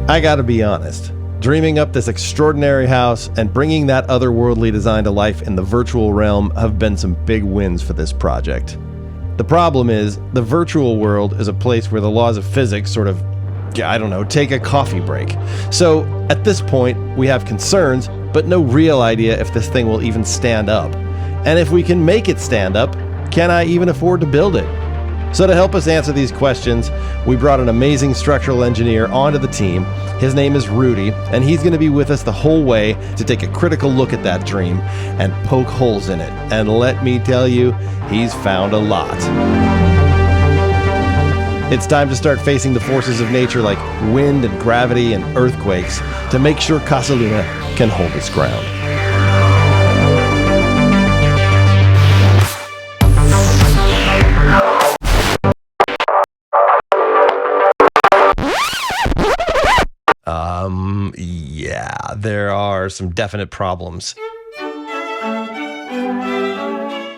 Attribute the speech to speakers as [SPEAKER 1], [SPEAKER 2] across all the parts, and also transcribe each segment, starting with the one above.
[SPEAKER 1] I gotta be honest. Dreaming up this extraordinary house and bringing that otherworldly design to life in the virtual realm have been some big wins for this project. The problem is, the virtual world is a place where the laws of physics sort of, take a coffee break. So, at this point, we have concerns, but no real idea if this thing will even stand up. And if we can make it stand up, can I even afford to build it? So to help us answer these questions, we brought an amazing structural engineer onto the team. His name is Rudy, and he's going to be with us the whole way to take a critical look at that dream and poke holes in it. And let me tell you, he's found a lot. It's time to start facing the forces of nature like wind and gravity and earthquakes to make sure Casa Luna can hold its ground. Yeah, there are some definite problems.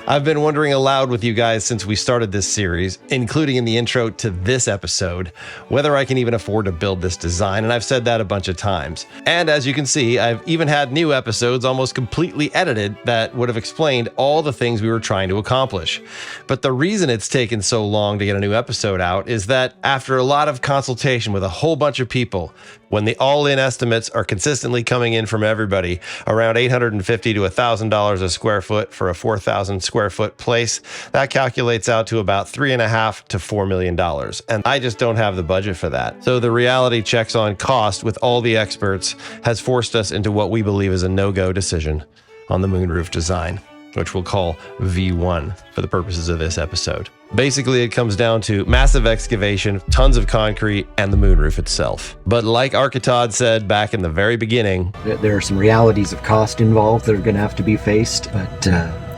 [SPEAKER 1] I've been wondering aloud with you guys since we started this series, including in the intro to this episode, whether I can even afford to build this design, and I've said that a bunch of times. And as you can see, I've even had new episodes almost completely edited that would have explained all the things we were trying to accomplish. But the reason it's taken so long to get a new episode out is that after a lot of consultation with a whole bunch of people, when the all-in estimates are consistently coming in from everybody, around $850 to $1,000 a square foot for a 4,000 square foot place, that calculates out to about $3.5 to $4 million. And I just don't have the budget for that. So the reality checks on cost with all the experts has forced us into what we believe is a no-go decision on the moonroof design, which we'll call V1 for the purposes of this episode. Basically, it comes down to massive excavation, tons of concrete, and the moonroof itself. But like Architod said back in the very beginning,
[SPEAKER 2] there are some realities of cost involved that are going to have to be faced, but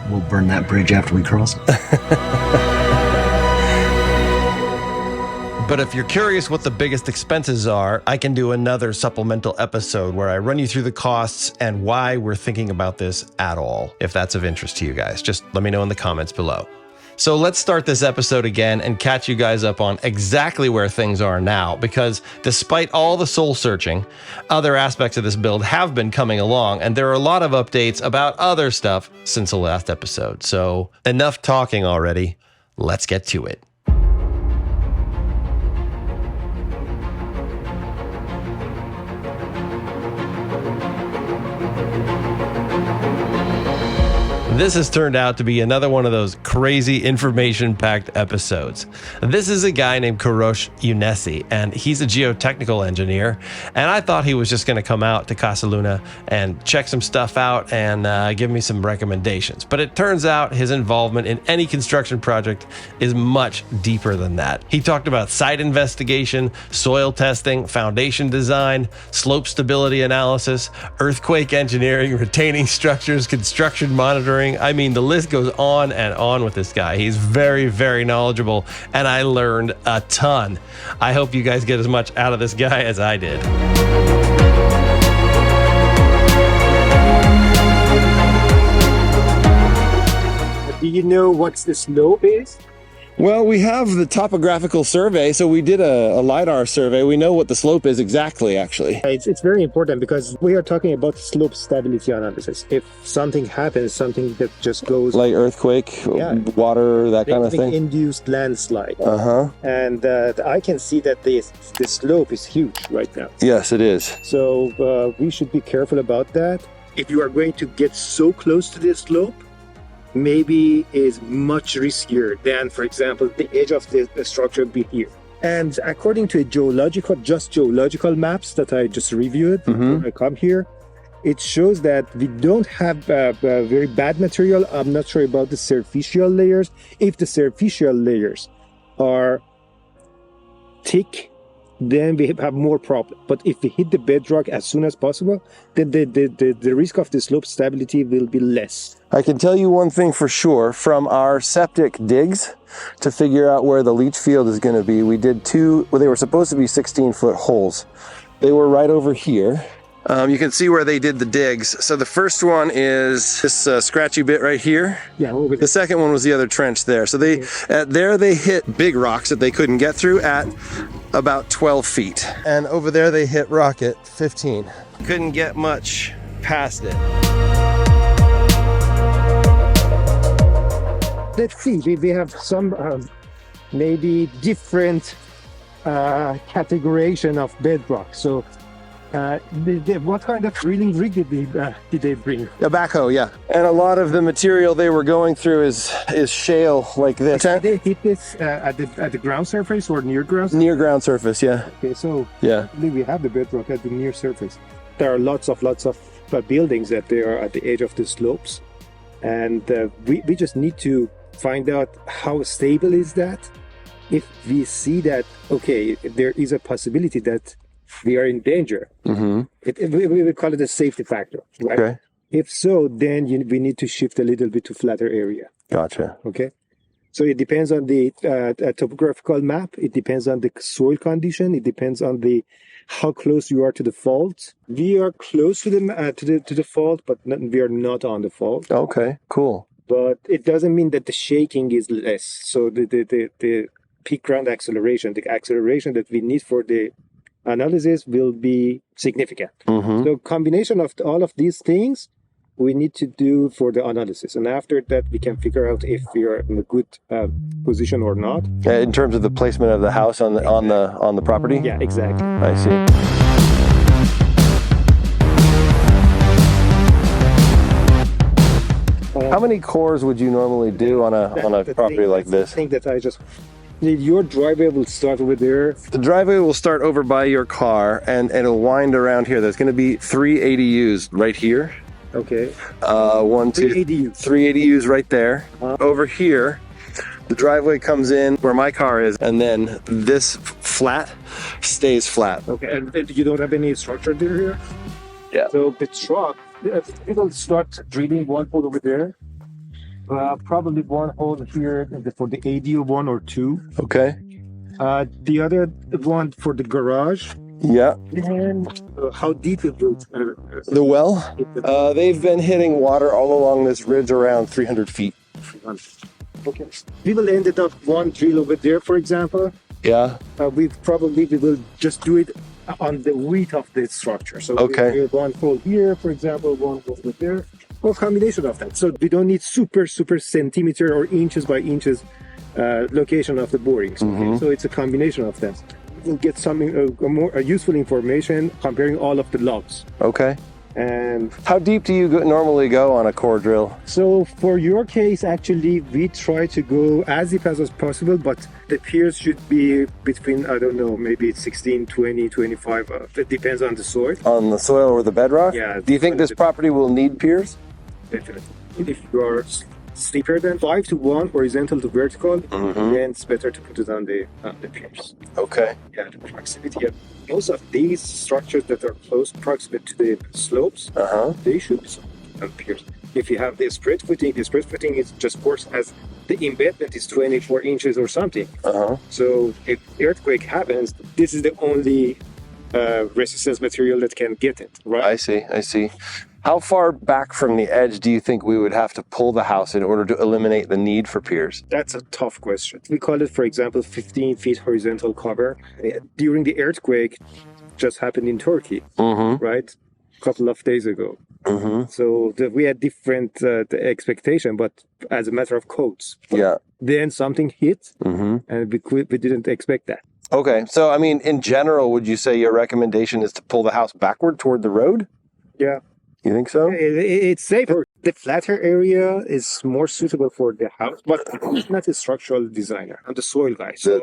[SPEAKER 2] we'll burn that bridge after we cross it.
[SPEAKER 1] But if you're curious what the biggest expenses are, I can do another supplemental episode where I run you through the costs and why we're thinking about this at all. If that's of interest to you guys, just let me know in the comments below. So let's start this episode again and catch you guys up on exactly where things are now, because despite all the soul searching, other aspects of this build have been coming along, and there are a lot of updates about other stuff since the last episode. So enough talking already. Let's get to it. This has turned out to be another one of those crazy information-packed episodes. This is a guy named Kourosh Younesi, and he's a geotechnical engineer, and I thought he was just going to come out to Casa Luna and check some stuff out and give me some recommendations. But it turns out his involvement in any construction project is much deeper than that. He talked about site investigation, soil testing, foundation design, slope stability analysis, earthquake engineering, retaining structures, construction monitoring. I mean, the list goes on and on with this guy. He's very, very knowledgeable, and I learned a ton. I hope you guys get as much out of this guy as I did.
[SPEAKER 3] Do you know what the slope is?
[SPEAKER 1] Well, we have the topographical survey, so we did a LiDAR survey. We know what the slope is exactly, actually.
[SPEAKER 3] It's very important because we are talking about slope stability analysis. If something happens, something that just goes...
[SPEAKER 1] Like earthquake, water, that kind of thing?
[SPEAKER 3] Induced landslide.
[SPEAKER 1] Uh-huh.
[SPEAKER 3] And I can see that the slope is huge right now.
[SPEAKER 1] Yes, it is.
[SPEAKER 3] So we should be careful about that. If you are going to get so close to the slope, maybe is much riskier than, for example, the edge of the structure be here. And according to geological maps that I just reviewed before I come here, it shows that we don't have very bad material. I'm not sure about the superficial layers. If the superficial layers are thick, then we have more problem. But if we hit the bedrock as soon as possible, then the risk of the slope stability will be less.
[SPEAKER 1] I can tell you one thing for sure. From our septic digs to figure out where the leach field is going to be, we did two, well, they were supposed to be 16-foot holes. They were right over here. You can see where they did the digs. So the first one is this scratchy bit right here.
[SPEAKER 3] Yeah.
[SPEAKER 1] The second one was the other trench there. So they there they hit big rocks that they couldn't get through at about 12 feet. And over there they hit rock at 15. Couldn't get much past it.
[SPEAKER 3] Let's see, we have some maybe different categorization of bedrock. So what kind of drilling rig did they bring?
[SPEAKER 1] A backhoe, yeah. And a lot of the material they were going through is shale like this.
[SPEAKER 3] Did they hit this at the ground surface or near ground?
[SPEAKER 1] Near ground surface, yeah.
[SPEAKER 3] Okay, so
[SPEAKER 1] Yeah.
[SPEAKER 3] we have the bedrock at the near surface. There are lots of buildings that they are at the edge of the slopes, and we just need to find out how stable is that. If we see that, okay, there is a possibility that we are in danger, we will call it a safety factor, right?
[SPEAKER 1] Okay.
[SPEAKER 3] If so, then we need to shift a little bit to flatter area.
[SPEAKER 1] Gotcha.
[SPEAKER 3] Okay. So it depends on the topographical map. It depends on the soil condition. It depends on how close you are to the fault. We are close to the fault, but we are not on the fault.
[SPEAKER 1] Okay, cool.
[SPEAKER 3] But it doesn't mean that the shaking is less. So the peak ground acceleration, the acceleration that we need for the analysis will be significant. So combination of all of these things we need to do for the analysis, and after that we can figure out if we are in a good position or not.
[SPEAKER 1] In terms of the placement of the house on the property?
[SPEAKER 3] Yeah, exactly.
[SPEAKER 1] I see. How many cores would you normally do on a property like this?
[SPEAKER 3] I think that your driveway will start over there.
[SPEAKER 1] The driveway will start over by your car and it'll wind around here. There's going to be 3 ADUs right here.
[SPEAKER 3] Okay.
[SPEAKER 1] 1, 2,
[SPEAKER 3] 3 ADUs.
[SPEAKER 1] 3 ADUs right there. Over here, the driveway comes in where my car is, and then this flat stays flat.
[SPEAKER 3] Okay, and you don't have any structure there here?
[SPEAKER 1] Yeah.
[SPEAKER 3] So the truck, it'll start drilling one hole over there. Probably one hole here for the ADU 1 or 2.
[SPEAKER 1] Okay.
[SPEAKER 3] The other one for the garage.
[SPEAKER 1] Yeah.
[SPEAKER 3] And how deep it goes?
[SPEAKER 1] The well? They've been hitting water all along this ridge around 300 feet.
[SPEAKER 3] Okay. We will end up one drill over there, for example.
[SPEAKER 1] Yeah.
[SPEAKER 3] We will just do it on the width of the structure. So
[SPEAKER 1] okay.
[SPEAKER 3] we have one hole here, for example, one hole over there, or combination of that. So we don't need super centimeter or inches by inches location of the borings. Okay? So it's a combination of them. We'll get something more useful information comparing all of the logs.
[SPEAKER 1] Okay.
[SPEAKER 3] And
[SPEAKER 1] how deep do you normally go on a core drill?
[SPEAKER 3] So for your case, actually, we try to go as deep as possible, but the piers should be between, I don't know, maybe 16, 20, 25. It depends on the soil.
[SPEAKER 1] On the soil or the bedrock?
[SPEAKER 3] Yeah.
[SPEAKER 1] Do you think this property will need piers?
[SPEAKER 3] Definitely. If you are steeper than 5 to 1 horizontal to vertical, then it's better to put it on the piers.
[SPEAKER 1] Okay.
[SPEAKER 3] Yeah, the proximity of most of these structures that are close proximate to the slopes, they should be on piers. If you have the spread footing is just works as the embedment is 24 inches or something. So if earthquake happens, this is the only resistance material that can get it, right?
[SPEAKER 1] I see. How far back from the edge do you think we would have to pull the house in order to eliminate the need for piers?
[SPEAKER 3] That's a tough question. We call it, for example, 15 feet horizontal cover. During the earthquake, just happened in Turkey, right? A couple of days ago. So we had different expectation, but as a matter of codes. Then something hit, and we didn't expect that.
[SPEAKER 1] Okay, so I mean, in general, would you say your recommendation is to pull the house backward toward the road?
[SPEAKER 3] Yeah.
[SPEAKER 1] You think so?
[SPEAKER 3] It's safer. The flatter area is more suitable for the house, but I'm not a structural designer. I'm the soil guy. So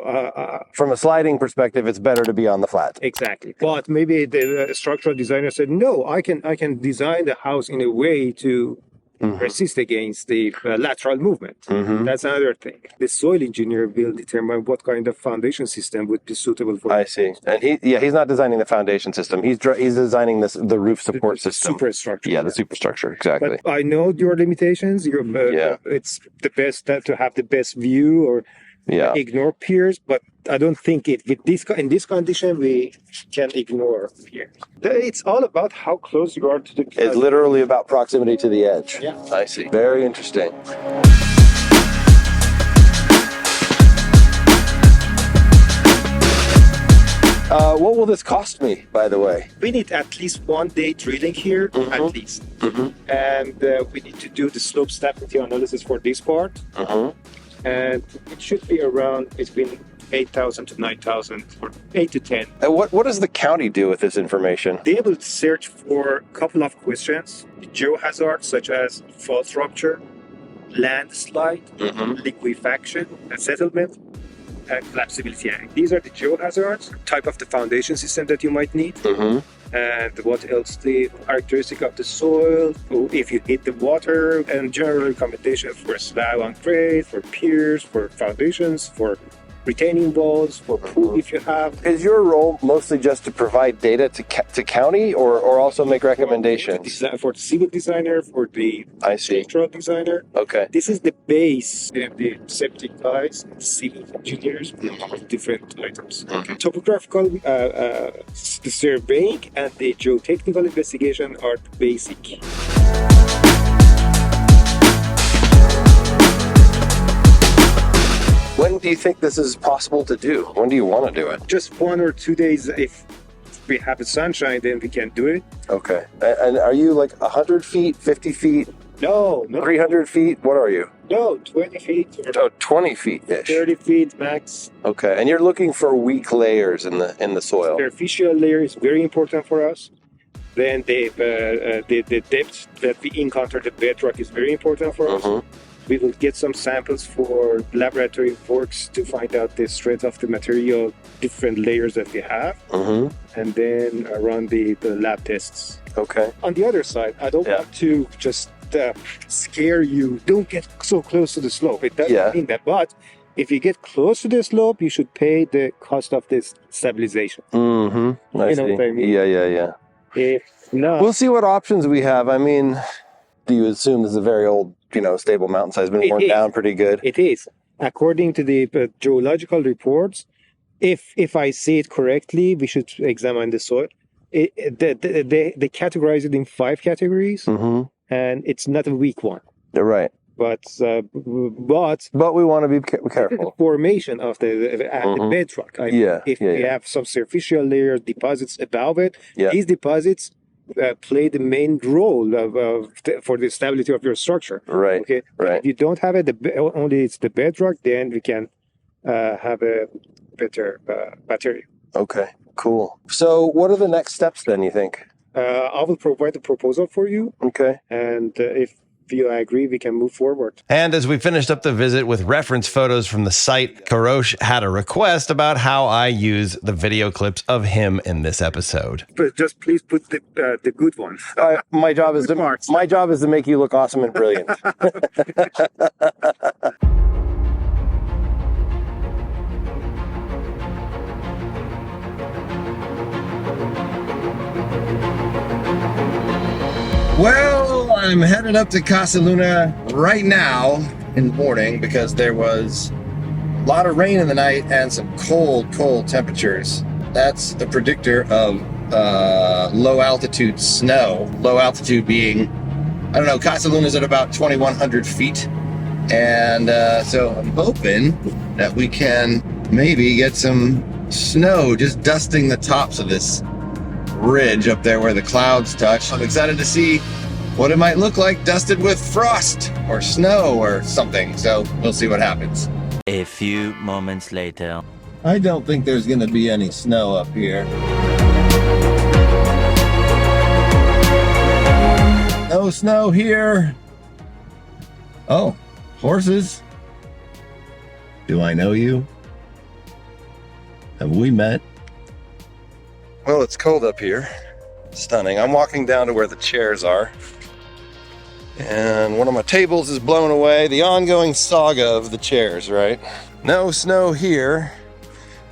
[SPEAKER 1] from a sliding perspective, it's better to be on the flat.
[SPEAKER 3] Exactly. But maybe the structural designer said, no, I can design the house in a way to resist against the lateral movement. That's another thing. The soil engineer will determine what kind of foundation system would be suitable for.
[SPEAKER 1] I see. And he's not designing the foundation system. He's designing the roof support system.
[SPEAKER 3] Superstructure.
[SPEAKER 1] Yeah, the superstructure. Exactly.
[SPEAKER 3] But I know your limitations. It's the best to have the best view or ignore piers, but I don't think in this condition we can ignore piers. It's all about how close you are to the.
[SPEAKER 1] It's literally about proximity to the edge.
[SPEAKER 3] Yeah,
[SPEAKER 1] I see. Very interesting. What will this cost me, by the way?
[SPEAKER 3] We need at least 1 day drilling here, at least. And we need to do the slope stability analysis for this part. And it should be around between 8,000 to 9,000 or 8 to 10.
[SPEAKER 1] And what does the county do with this information?
[SPEAKER 3] They will search for a couple of questions, geohazards such as fault rupture, landslide, liquefaction, and settlement, and collapsibility angle. These are the geohazards, type of the foundation system that you might need, and what else, the characteristic of the soil, if you hit the water, and general recommendation for slab on grade, for piers, for foundations, for retaining walls, for pool if you have.
[SPEAKER 1] Is your role mostly just to provide data to county, or also make recommendations?
[SPEAKER 3] For the civil designer, for the structural designer.
[SPEAKER 1] Okay.
[SPEAKER 3] This is the base of the septic guys, civil engineers, of different items. Topographical, the surveying and the geotechnical investigation are basic.
[SPEAKER 1] When do you think this is possible to do? When do you want to do it?
[SPEAKER 3] Just 1 or 2 days. If we have the sunshine, then we can do it.
[SPEAKER 1] Okay. And are you like 100 feet, 50 feet,
[SPEAKER 3] No.
[SPEAKER 1] 300 feet? What are you?
[SPEAKER 3] No, 20 feet.
[SPEAKER 1] Oh, 20 feet-ish.
[SPEAKER 3] 30 feet max.
[SPEAKER 1] Okay. And you're looking for weak layers in the soil.
[SPEAKER 3] Superficial layer is very important for us. Then the depth that we encounter the bedrock is very important for us. We will get some samples for laboratory works to find out the strength of the material, different layers that we have, and then run the lab tests.
[SPEAKER 1] Okay.
[SPEAKER 3] On the other side, I don't want to just scare you. Don't get so close to the slope. It doesn't mean that. But if you get close to the slope, you should pay the cost of this stabilization.
[SPEAKER 1] I see.
[SPEAKER 3] What I mean?
[SPEAKER 1] Yeah.
[SPEAKER 3] If not,
[SPEAKER 1] We'll see what options we have. I mean, do you assume this is a very old, stable mountainside? It's been worn down pretty good.
[SPEAKER 3] It is. According to the geological reports, if I see it correctly, we should examine the soil. They categorize it in 5 categories, and it's not a weak one.
[SPEAKER 1] You're right.
[SPEAKER 3] But
[SPEAKER 1] we want to be careful.
[SPEAKER 3] Formation of the bedrock. If we have some superficial layer deposits above it, these deposits play the main role for the stability of your structure.
[SPEAKER 1] Right.
[SPEAKER 3] Okay.
[SPEAKER 1] Right.
[SPEAKER 3] If you don't have it, only it's the bedrock, then we can have a better material.
[SPEAKER 1] Okay. Cool. So, what are the next steps then? You think?
[SPEAKER 3] I will provide the proposal for you.
[SPEAKER 1] Okay.
[SPEAKER 3] And if you agree, we can move forward.
[SPEAKER 1] And as we finished up the visit with reference photos from the site, Karosh had a request about how I use the video clips of him in this episode.
[SPEAKER 3] But just please put the good ones.
[SPEAKER 1] My job is to make you look awesome and brilliant. Well, I'm headed up to Casa Luna right now in the morning because there was a lot of rain in the night and some cold temperatures. That's a predictor of low altitude snow. Low altitude being, I don't know, Casa Luna is at about 2,100 feet. And so I'm hoping that we can maybe get some snow just dusting the tops of this ridge up there where the clouds touch. I'm excited to see what it might look like dusted with frost or snow or something. So we'll see what happens.
[SPEAKER 4] A few moments later.
[SPEAKER 1] I don't think there's going to be any snow up here. No snow here. Oh, horses. Do I know you? Have we met? Well, it's cold up here. Stunning. I'm walking down to where the chairs are. And one of my tables is blown away. The ongoing saga of the chairs, right? No snow here.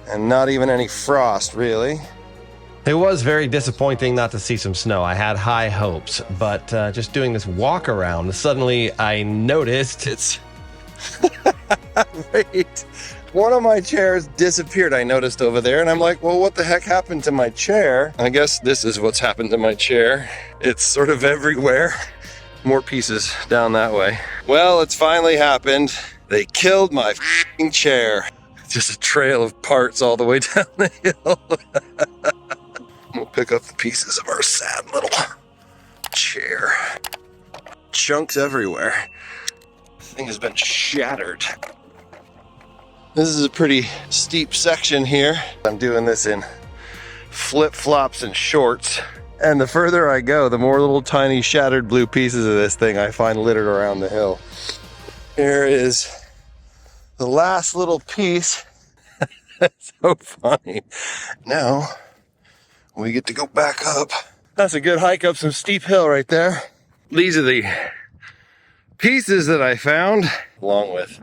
[SPEAKER 1] And not even any frost, really. It was very disappointing not to see some snow. I had high hopes. But just doing this walk around, suddenly I noticed it's... Wait. One of my chairs disappeared, I noticed over there, and I'm like, well, what the heck happened to my chair? I guess this is what's happened to my chair. It's sort of everywhere. More pieces down that way. Well, it's finally happened. They killed my f***ing chair. just a trail of parts all the way down the hill. We'll pick up the pieces of our sad little chair. Chunks everywhere. The thing has been shattered. This is a pretty steep section here. I'm doing this in flip-flops and shorts. And the further I go, the more little tiny shattered blue pieces of this thing I find littered around the hill. Here is the last little piece. That's so funny. Now, we get to go back up. That's a good hike up some steep hill right there. These are the pieces that I found, along with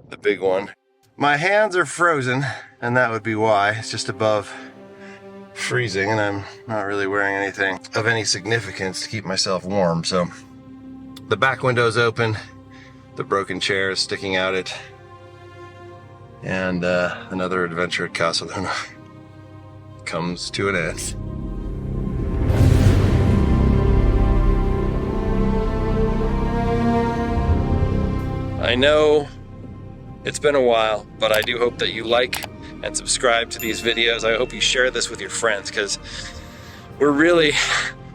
[SPEAKER 1] the big one. My hands are frozen, and that would be why. It's just above freezing, and I'm not really wearing anything of any significance to keep myself warm. So the back window's open, the broken chair is sticking out it, and another adventure at Casa Luna comes to an end. I know it's been a while, but I do hope that you like and subscribe to these videos. I hope you share this with your friends, because we're really,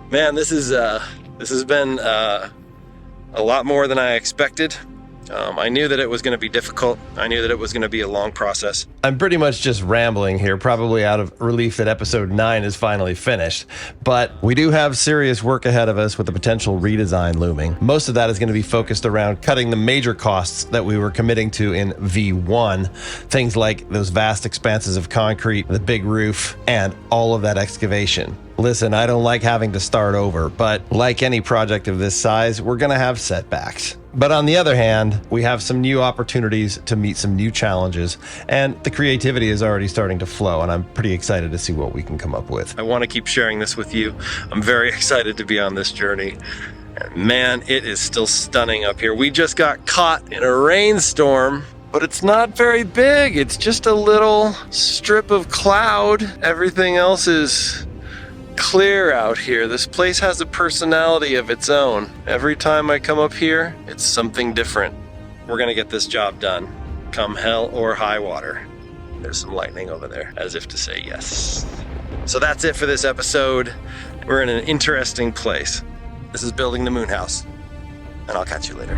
[SPEAKER 1] man, this has been a lot more than I expected. I knew that it was going to be difficult. I knew that it was going to be a long process. I'm pretty much just rambling here, probably out of relief that episode 9 is finally finished. But we do have serious work ahead of us with the potential redesign looming. Most of that is going to be focused around cutting the major costs that we were committing to in V1. Things like those vast expanses of concrete, the big roof, and all of that excavation. Listen, I don't like having to start over, but like any project of this size, we're going to have setbacks. But on the other hand, we have some new opportunities to meet some new challenges, and the creativity is already starting to flow, and I'm pretty excited to see what we can come up with. I want to keep sharing this with you. I'm very excited to be on this journey. And man, it is still stunning up here. We just got caught in a rainstorm, but it's not very big. It's just a little strip of cloud. Everything else is clear out here. This place has a personality of its own. Every time I come up here, it's something different. We're gonna get this job done, come hell or high water. There's some lightning over there, as if to say yes. So that's it for this episode. We're in an interesting place. This is building the moon house, and I'll catch you later.